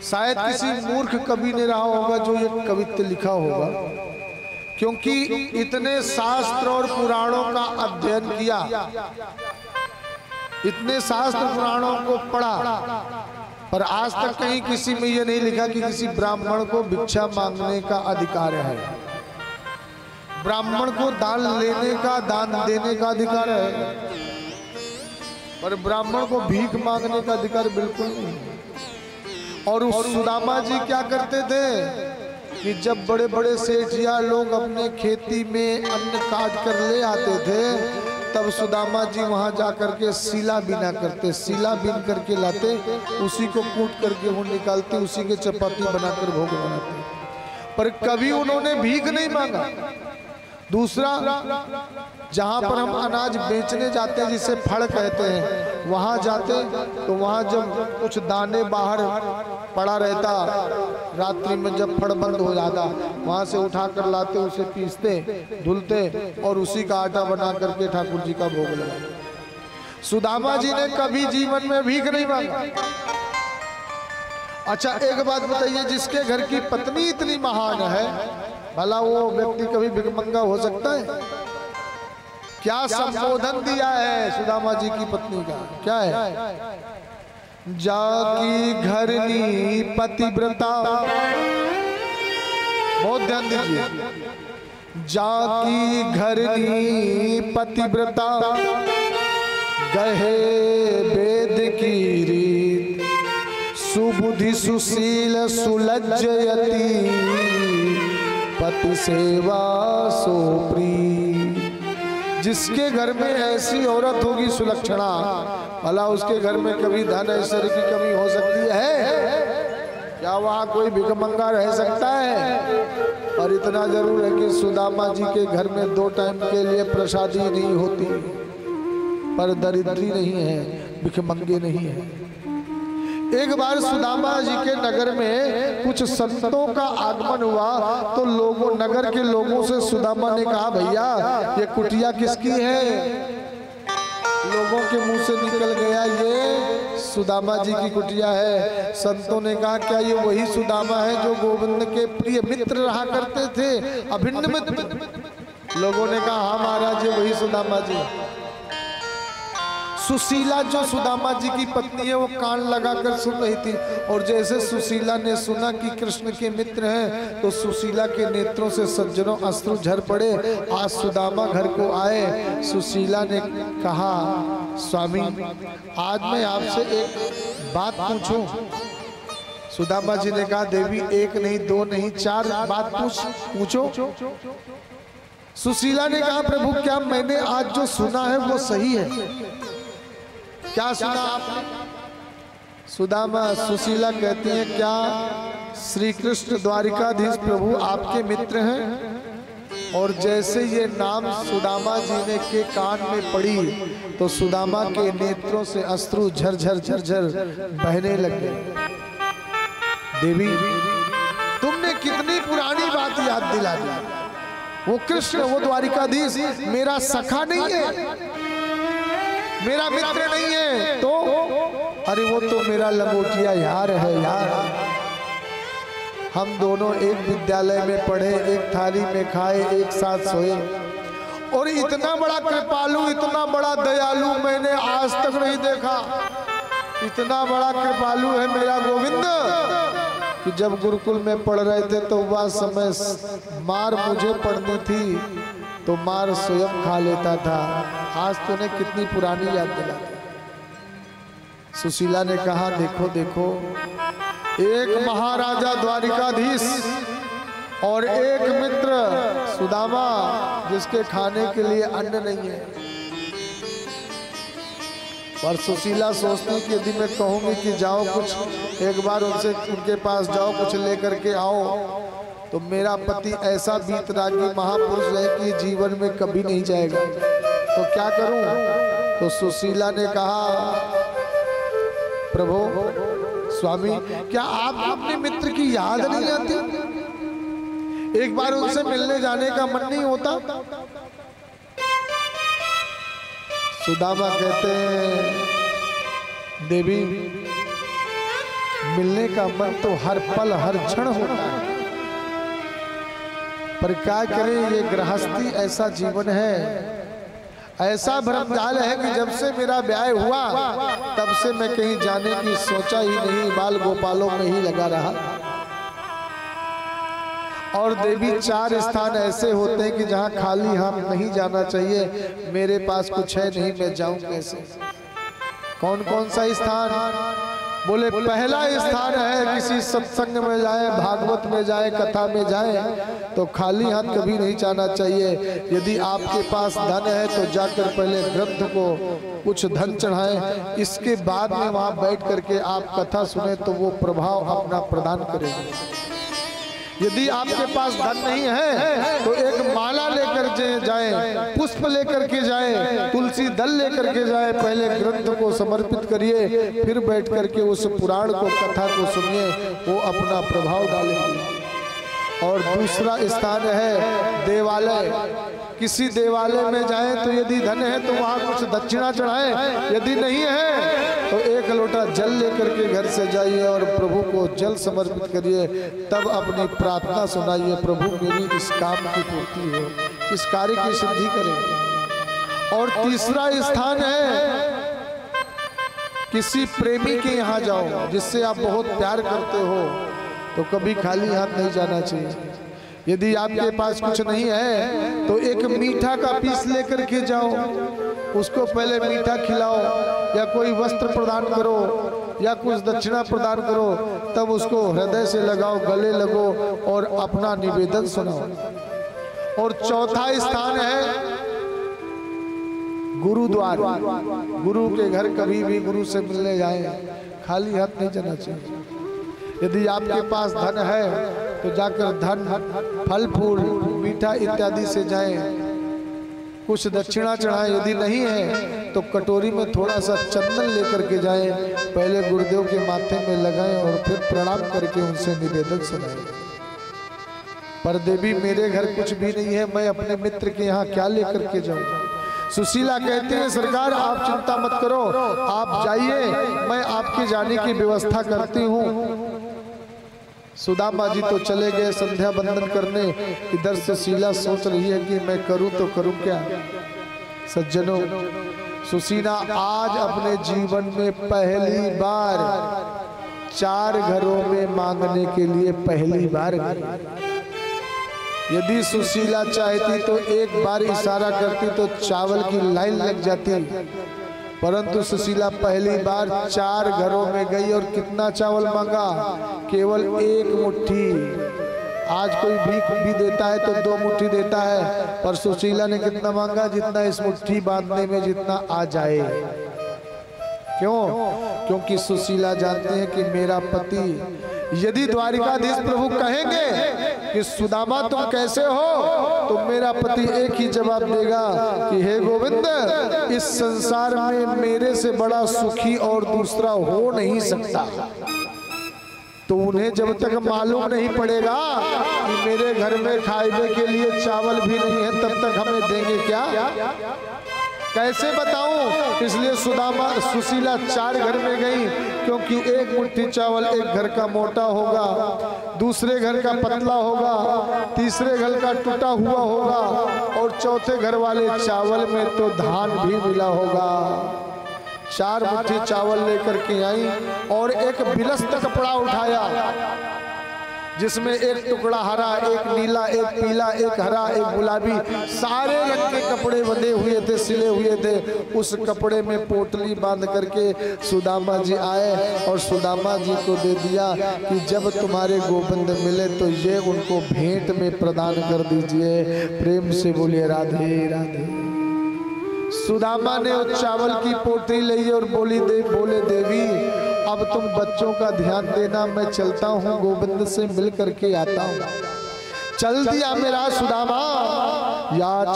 शायद किसी मूर्ख कवि ने रहा होगा जो ये कवित्व लिखा होगा, क्योंकि इतने शास्त्र और पुराणों का अध्ययन किया, इतने शास्त्र पुराणों को पढ़ा, पर आज तक कहीं किसी में यह नहीं लिखा कि किसी ब्राह्मण को भिक्षा मांगने का अधिकार है, ब्राह्मण को दान लेने का, दान देने का अधिकार है, पर ब्राह्मण को भीख मांगने का अधिकार बिल्कुल नहीं। और उस सुदामा जी क्या करते थे कि जब बड़े बड़े सेठिया लोग अपने खेती में अन्न काट कर ले आते थे, तब सुदामा जी वहां जाकर के सीला बिना करते, सीला बिन करके लाते, उसी को कूट करके वो निकालते, उसी के चपाती बनाकर भोग बनाते। पर कभी उन्होंने भीख नहीं मांगा। दूसरा, जहां पर हम अनाज बेचने जाते हैं, जिसे फड़ कहते हैं, वहां जाते तो वहां जब कुछ दाने बाहर पड़ा रहता, रात्रि में जब फड़ बंद हो जाता, वहां से उठा कर लाते, उसे पीसते, धुलते और उसी का आटा बना करके ठाकुर जी का भोग लगाते। सुदामा जी ने कभी जीवन में भीख नहीं मांगा। अच्छा, एक बात बताइए, जिसके घर की पत्नी इतनी महान है, भला वो व्यक्ति कभी भिखमंगा हो सकता है? क्या संबोधन दिया है सुदामा जी की पत्नी का? क्या है? जाकी घरनी पतिव्रता, बहुत ध्यान दीजिए, जाकी घरनी पतिव्रता, गहे वेद की रीत, सुबुद्धि सुशील सुलज्जयति, पति सेवा सोप्री। जिसके घर में ऐसी औरत होगी सुलक्षणा, भला उसके घर में कभी धन ऐश्वर्य की कमी हो सकती है? क्या वहाँ कोई भिखमंगा रह सकता है? और इतना जरूर है कि सुदामा जी के घर में 2 टाइम के लिए प्रसादी नहीं होती, पर दरिद्री नहीं है, भिखमंगे नहीं है। एक बार सुदामा जी के नगर में कुछ संतों का आगमन हुआ, तो लोगों, नगर के लोगों से सुदामा ने कहा, भैया ये कुटिया किसकी है? लोगों के मुंह से निकल गया, ये सुदामा जी की कुटिया है। संतों ने कहा, क्या ये वही सुदामा है जो गोविंद के प्रिय मित्र रहा करते थे, अभिन्न मित्र? लोगों ने कहा, हाँ महाराज, ये वही सुदामा जी। सुशीला जो सुदामा जी की पत्नी है, वो कान लगाकर सुन रही थी, और जैसे सुशीला ने सुना कि कृष्ण के मित्र हैं, तो सुशीला के नेत्रों से सज्जनों अश्रु झर पड़े। आज सुदामा घर को आए, सुशीला ने कहा, स्वामी आज मैं आपसे एक बात पूछूं? सुदामा जी ने कहा, देवी एक नहीं, 2 नहीं, 4 बात पूछो। सुशीला ने कहा, प्रभु क्या मैंने आज जो सुना है वो सही है? क्या सुना आपने? सुशीला कहती है, क्या श्री कृष्ण द्वारिकाधीश प्रभु आपके मित्र हैं? और जैसे ये नाम सुदामा जी ने के कान में पड़ी, तो सुदामा के नेत्रों से अश्रु झरझर झरझर बहने लगे। देवी तुमने कितनी पुरानी बात याद दिला दी। वो कृष्ण, वो द्वारिकाधीश मेरा सखा नहीं है, मेरा मित्र नहीं है, तो अरे वो तो मेरा लंगोटिया यार है यार। हम दोनों एक विद्यालय में पढ़े, एक थाली में खाए, एक साथ सोए, और इतना बड़ा कृपालु, इतना बड़ा दयालु मैंने आज तक नहीं देखा। इतना बड़ा कृपालु है मेरा गोविंद कि जब गुरुकुल में पढ़ रहे थे तो वह समय मार मुझे पड़नी थी तो मार स्वयं खा लेता था। आज तूने कितनी पुरानी याद दिला दी। सुशीला ने कहा, देखो देखो, एक महाराजा द्वारिकाधीश और एक मित्र सुदामा, जिसके खाने के लिए अन्न नहीं है। पर सुशीला सोचती कि यदि मैं कहूंगी कि जाओ कुछ एक बार उनसे, उनके पास जाओ, कुछ लेकर के आओ, तो मेरा पति ऐसा बीतरागी महापुरुष है कि जीवन में कभी नहीं जाएगा, तो क्या करूं? तो सुशीला ने कहा, प्रभु स्वामी क्या आपको अपने मित्र की याद नहीं आती? एक बार उनसे मिलने जाने का मन नहीं होता? सुदामा कहते हैं, देवी मिलने का मन तो हर पल हर क्षण होता है, पर क्या करें, ये गृहस्थी ऐसा जीवन है, ऐसा भ्रमजाल है कि जब से मेरा ब्याह हुआ तब से मैं कहीं जाने की सोचा ही नहीं, बाल गोपालों में ही लगा रहा। और देवी 4 स्थान ऐसे होते हैं कि जहाँ खाली हाथ नहीं जाना चाहिए। मेरे पास कुछ है नहीं, मैं जाऊं कैसे? कौन कौन सा स्थान? बोले पहला स्थान है किसी सत्संग में जाए, भागवत में जाए, कथा में जाए तो खाली हाथ कभी नहीं जाना चाहिए। यदि आपके पास धन है तो जाकर पहले ग्रंथ को कुछ धन चढ़ाएं, इसके बाद में वहां बैठ करके आप कथा सुने तो वो प्रभाव अपना प्रदान करेगा। यदि आपके पास धन नहीं है तो एक माला लेकर जाए, पुष्प लेकर के जाए, तुलसी दल लेकर के जाए, पहले ग्रंथ को समर्पित करिए, फिर बैठ करके उस पुराण को, कथा को सुनिए, वो अपना प्रभाव डालेगी। और दूसरा स्थान है देवालय। किसी देवालय में जाए तो यदि धन है तो वहाँ कुछ दक्षिणा चढ़ाएं, यदि नहीं है तो 1 लोटा जल लेकर के घर से जाइए और प्रभु को जल समर्पित करिए, तब अपनी प्रार्थना सुनाइए, प्रभु मेरी इस काम की पूर्ति हो, इस कार्य की सिद्धि करें। और तीसरा स्थान है किसी प्रेमी के यहाँ जाओ जिससे आप बहुत प्यार करते हो, तो कभी खाली हाथ नहीं जाना चाहिए। यदि आपके पास कुछ नहीं है तो एक मीठा का पीस लेकर के जाओ, उसको पहले मीठा खिलाओ या कोई वस्त्र प्रदान करो या कुछ दक्षिणा प्रदान करो, तब उसको हृदय से लगाओ, गले लगो और अपना निवेदन सुनाओ। और चौथा स्थान है गुरुद्वार। गुरु के घर कभी भी गुरु से मिलने जाए, खाली हाथ नहीं जाना चाहिए। यदि आपके पास धन है तो जाकर धन, फल फूल, मीठा इत्यादि से जाएं, कुछ दक्षिणा चढ़ाएं। यदि नहीं है तो कटोरी में थोड़ा सा चंदन लेकर के जाएं, पहले गुरुदेव के माथे में लगाएं और फिर प्रणाम करके उनसे निवेदन सुनाएं। पर देवी मेरे घर कुछ भी नहीं है, मैं अपने मित्र के यहाँ क्या लेकर के जाऊँ? सुशीला कहते हैं सरकार आप चिंता मत करो, आप जाइए, मैं आपके जाने की व्यवस्था करती हूँ। सुदामा जी तो चले गए संध्या बंदन करने। इधर से सुशीला सोच रही है कि मैं करूं तो करूं क्या। सज्जनों, सुशीला आज अपने जीवन में पहली बार 4 घरों में मांगने के लिए पहली बार गई। यदि सुशीला चाहती तो एक बार इशारा करती तो चावल की लाइन लग जाती, परंतु सुशीला पहली बार 4 घरों में गई और कितना चावल मांगा? केवल 1 मुट्ठी। आज कोई भीख भी देता है तो 2 मुट्ठी देता है, पर सुशीला ने कितना मांगा? जितना इस मुट्ठी बांधने में जितना आ जाए। क्यों? क्योंकि सुशीला जानते हैं कि मेरा पति, यदि द्वारिकाधीश प्रभु कहेंगे कि सुदामा तुम कैसे हो, तो मेरा पति एक ही जवाब देगा कि हे गोविंद, इस संसार में मेरे से बड़ा सुखी और दूसरा हो नहीं सकता। तो उन्हें जब तक मालूम नहीं पड़ेगा कि मेरे घर में खाने के लिए चावल भी नहीं है, तब तक हमें देंगे क्या? कैसे बताऊं? इसलिए सुशीला 4 घर में गई, क्योंकि 1 मुट्ठी चावल एक घर का मोटा होगा, दूसरे घर का पतला होगा, तीसरे घर का टूटा हुआ होगा और चौथे घर वाले चावल में तो धान भी मिला होगा। 4 मुट्ठी चावल लेकर के आई और एक बिलस्त कपड़ा उठाया जिसमें एक टुकड़ा हरा, एक नीला, एक पीला, एक हरा, एक गुलाबी, सारे रंग के कपड़े बंधे हुए थे, सिले हुए थे। उस कपड़े में पोटली बांध करके सुदामा जी आए और सुदामा जी को दे दिया कि जब तुम्हारे गोविंद मिले तो ये उनको भेंट में प्रदान कर दीजिए। प्रेम से बोलिए राधे राधे। सुदामा ने उस चावल की पोटली ली और बोले देवी अब तुम बच्चों का ध्यान देना, मैं चलता हूँ, गोविंद से मिल करके आता हूँ। चल दिया मेरा सुदामा। या